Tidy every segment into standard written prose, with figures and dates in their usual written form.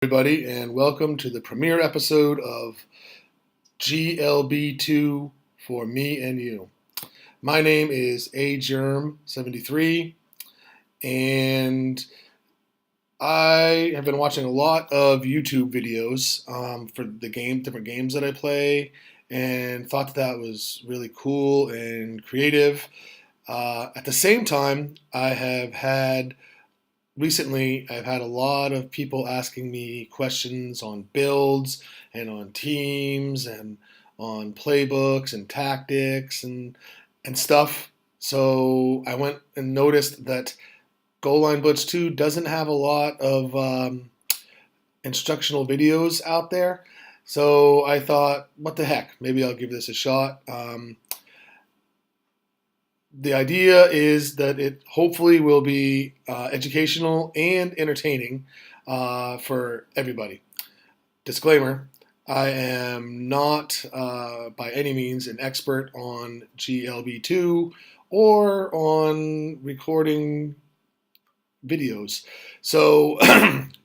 Everybody, and welcome to the premiere episode of glb2 for me and you. My name is agerm73, and I have been watching a lot of YouTube videos for different games that I play, and thought that was really cool and creative. At the same time, recently, I've had a lot of people asking me questions on builds and on teams and on playbooks and tactics and stuff. So I went and noticed that Goal Line Blitz 2 doesn't have a lot of instructional videos out there. So I thought, what the heck? Maybe I'll give this a shot. The idea is that it hopefully will be educational and entertaining for everybody. Disclaimer, I am not by any means an expert on glb2 or on recording videos. So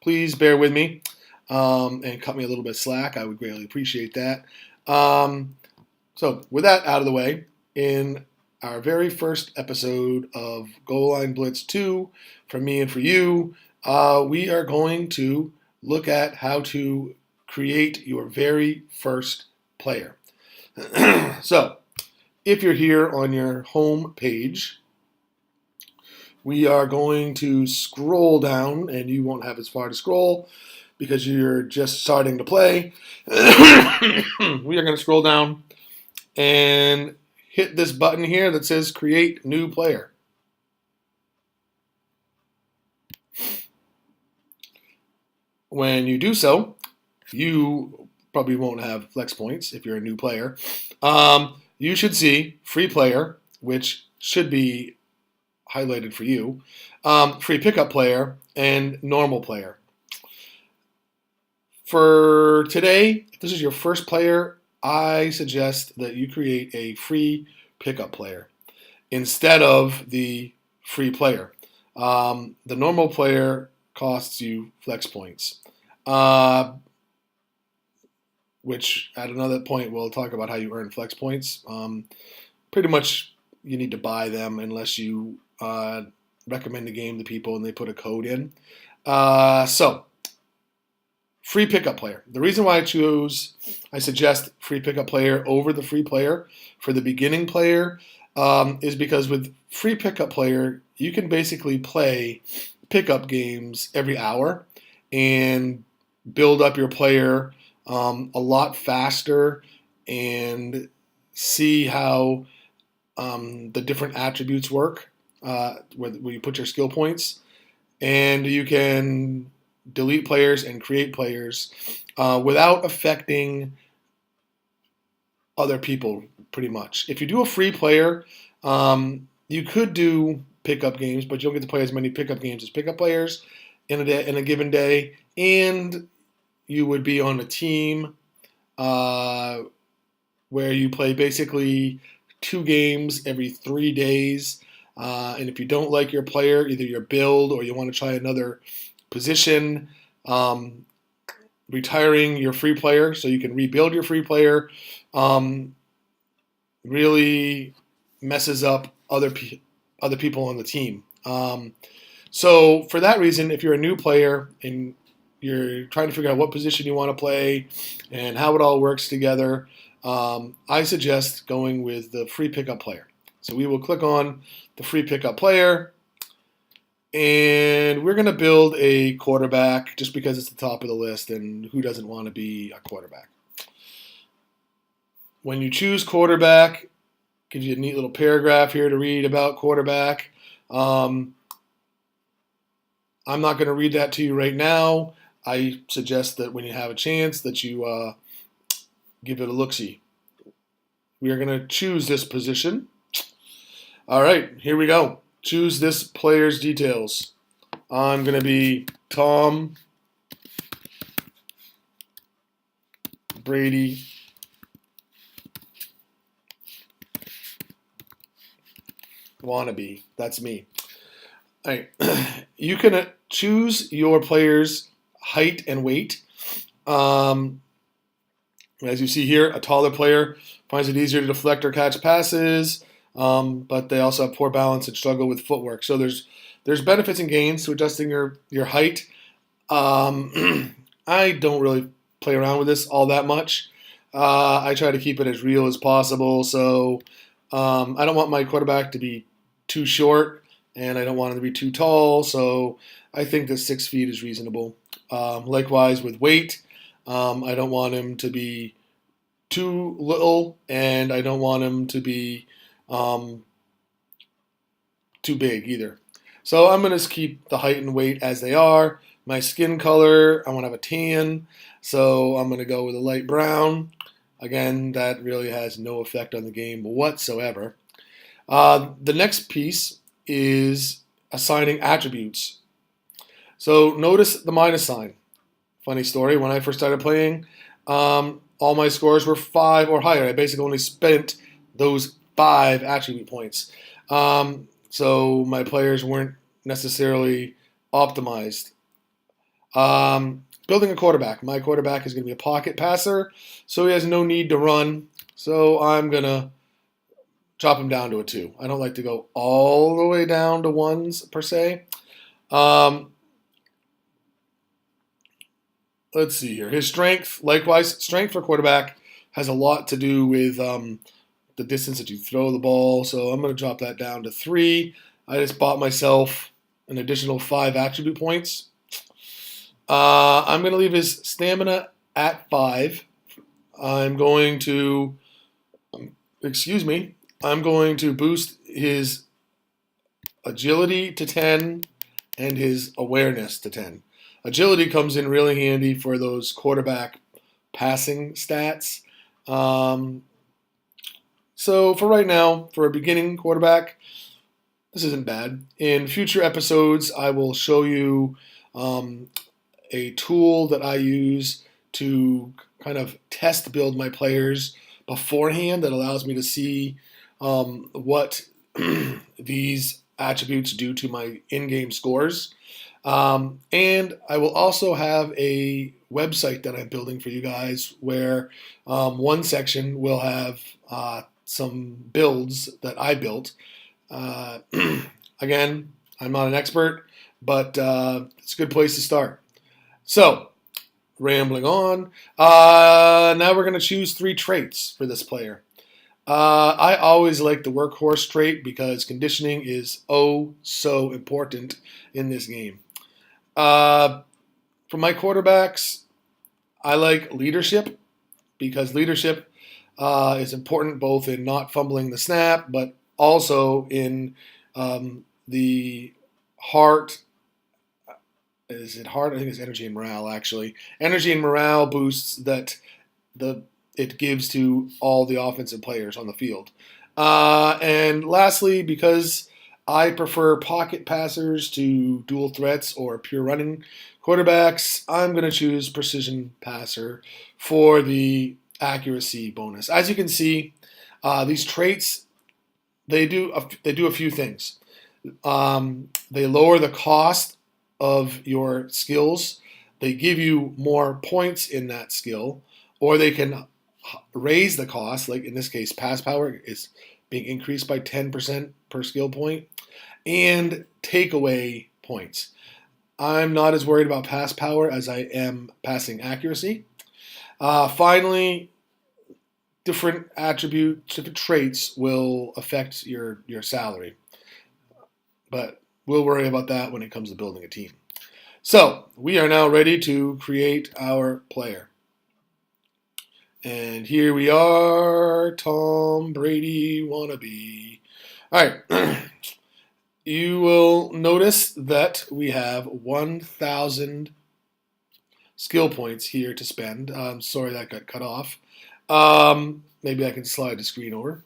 please bear with me and cut me a little bit of slack. I would greatly appreciate that. So with that out of the way, in our very first episode of Goal Line Blitz 2, for me and for you, we are going to look at how to create your very first player. So, if you're here on your home page, we are going to scroll down, and you won't have as far to scroll because you're just starting to play. We are going to scroll down and hit this button here that says Create New Player. When you do so, you probably won't have flex points if you're a new player. You should see Free Player, which should be highlighted for you, Free Pickup Player, and Normal Player. For today, if this is your first player, I suggest that you create a free pickup player instead of the free player. The normal player costs you flex points, which at another point we'll talk about how you earn flex points. Pretty much you need to buy them unless you recommend the game to people and they put a code in. So, free pickup player. The reason why I suggest free pickup player over the free player for the beginning player is because with free pickup player, you can basically play pickup games every hour and build up your player a lot faster and see how the different attributes work where you put your skill points. And you can delete players and create players without affecting other people, pretty much. If you do a free player, you could do pickup games, but you don't get to play as many pickup games as pickup players in a given day, and you would be on a team where you play basically 2 games every 3 days. And if you don't like your player, either your build or you want to try another position, retiring your free player so you can rebuild your free player really messes up other people on the team. So for that reason, if you're a new player and you're trying to figure out what position you want to play and how it all works together, I suggest going with the free pickup player. So we will click on the free pickup player, and we're going to build a quarterback just because it's the top of the list, and who doesn't want to be a quarterback? When you choose quarterback, gives you a neat little paragraph here to read about quarterback. I'm not going to read that to you right now. I suggest that when you have a chance that you give it a look-see. We are going to choose this position. All right, here we go. Choose this player's details. I'm going to be Tom Brady wannabe. That's me. All right. You can choose your player's height and weight. As you see here, a taller player finds it easier to deflect or catch passes, but they also have poor balance and struggle with footwork. So there's benefits and gains to adjusting your height. I don't really play around with this all that much. I try to keep it as real as possible. So I don't want my quarterback to be too short, and I don't want him to be too tall. So I think that 6 feet is reasonable. Likewise with weight, I don't want him to be too little, and I don't want him to be too big either. So I'm going to keep the height and weight as they are. My skin color, I want to have a tan, so I'm going to go with a light brown. Again, that really has no effect on the game whatsoever. The next piece is assigning attributes. So notice the minus sign. Funny story, when I first started playing, all my scores were 5 or higher. I basically only spent those 5 attribute points. So my players weren't necessarily optimized. Building a quarterback. My quarterback is going to be a pocket passer, so he has no need to run. So I'm going to chop him down to a 2. I don't like to go all the way down to 1s per se. Let's see here. His strength, likewise, strength for quarterback has a lot to do with the distance that you throw the ball. So I'm going to drop that down to 3. I just bought myself an additional 5 attribute points. I'm going to leave his stamina at 5. I'm going to boost his agility to 10 and his awareness to 10. Agility comes in really handy for those quarterback passing stats. So for right now, for a beginning quarterback, this isn't bad. In future episodes, I will show you a tool that I use to kind of test build my players beforehand that allows me to see what these attributes do to my in-game scores. And I will also have a website that I'm building for you guys where one section will have some builds that I built. Again, I'm not an expert, but it's a good place to start. So, rambling on. Now we're going to choose 3 traits for this player. I always like the workhorse trait because conditioning is oh so important in this game. For my quarterbacks, I like leadership because leadership is important both in not fumbling the snap, but also in the heart. Is it heart? I think it's energy and morale, actually. Energy and morale boosts that it gives to all the offensive players on the field. And lastly, because I prefer pocket passers to dual threats or pure running quarterbacks, I'm going to choose precision passer for the accuracy bonus. As you can see, these traits, they do a few things. They lower the cost of your skills. They give you more points in that skill, or they can raise the cost, like in this case, pass power is being increased by 10% per skill point, and take away points. I'm not as worried about pass power as I am passing accuracy. Finally, different traits will affect your salary, but we'll worry about that when it comes to building a team. So we are now ready to create our player. And here we are, Tom Brady wannabe. All right. You will notice that we have 1,000 skill points here to spend. I'm sorry that got cut off. Maybe I can slide the screen over.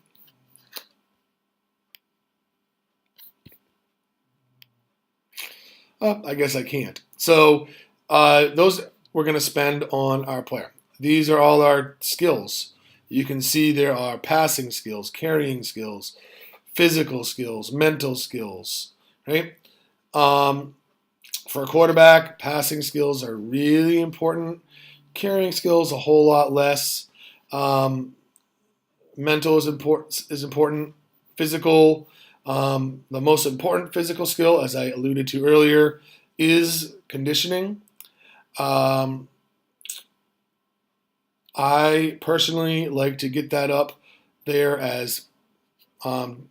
I guess I can't. So those we're going to spend on our player. These are all our skills. You can see there are passing skills, carrying skills, physical skills, mental skills, right? For a quarterback, passing skills are really important. Carrying skills a whole lot less. Um, Mental is important. Physical, the most important physical skill, as I alluded to earlier, is conditioning. Um, I personally like to get that up there as um,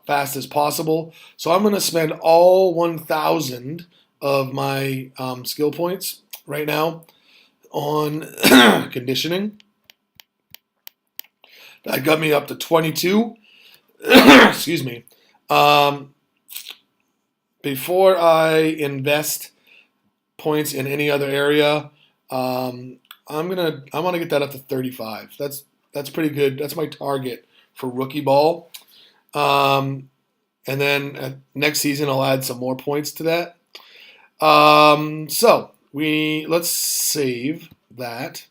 fast as possible. So I'm going to spend all 1,000 of my skill points right now on conditioning. That got me up to 22. Excuse me. Um, Before I invest points in any other area, um, I'm gonna get that up to 35. That's pretty good. That's my target for rookie ball. Um, and then next season I'll add some more points to that. So we let's save that,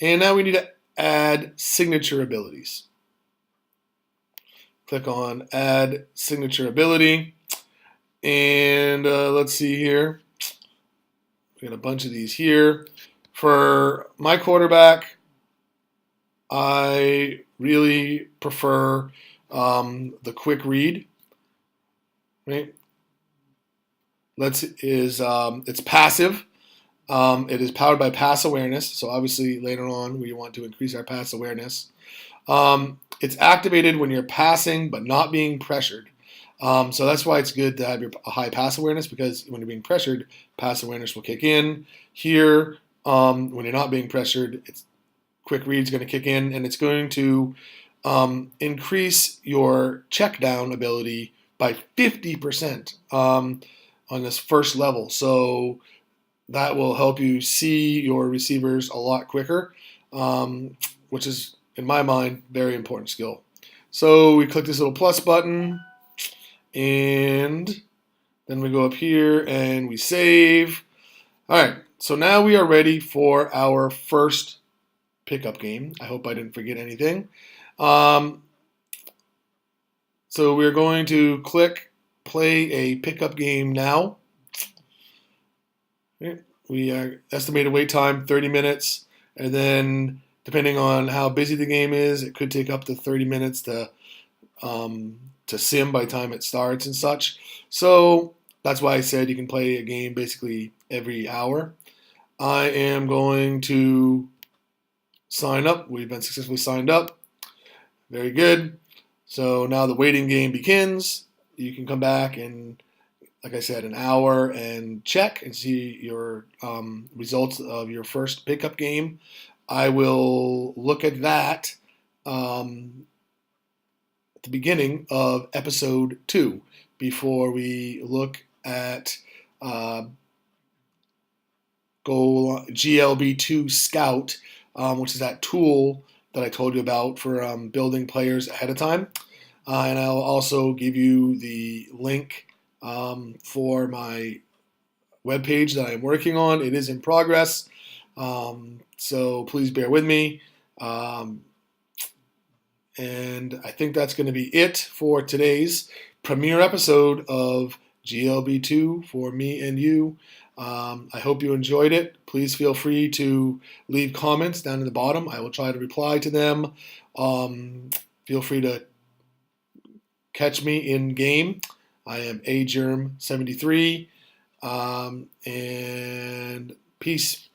and now we need to add signature abilities. Click on Add Signature Ability, and let's see here. We got a bunch of these here. For my quarterback, I really prefer the quick read. Right? It's passive. It is powered by pass awareness. So obviously later on we want to increase our pass awareness. It's activated when you're passing but not being pressured. So that's why it's good to have your high pass awareness, because when you're being pressured, pass awareness will kick in. Here, when you're not being pressured, it's quick read is going to kick in, and it's going to increase your check down ability by 50% on this first level. So that will help you see your receivers a lot quicker, which is, in my mind, very important skill. So we click this little plus button, and then we go up here and we save. All right, so now we are ready for our first pickup game. I hope I didn't forget anything. So we're going to click play a pickup game now. We estimated wait time 30 minutes, and then depending on how busy the game is, it could take up to 30 minutes to sim by the time it starts and such. So that's why I said you can play a game basically every hour. I am going to sign up. We've been successfully signed up. Very good. So now the waiting game begins. You can come back and, like I said, an hour and check and see your results of your first pickup game. I will look at that at the beginning of episode 2 before we look at glb2 Scout, which is that tool that I told you about for building players ahead of time. And I'll also give you the link for my webpage that I'm working on. It is in progress, so please bear with me. And I think that's going to be it for today's premiere episode of glb2 for me and you. I hope you enjoyed it. Please feel free to leave comments down in the bottom. I will try to reply to them. Feel free to catch me in game. I am agerm73. And peace.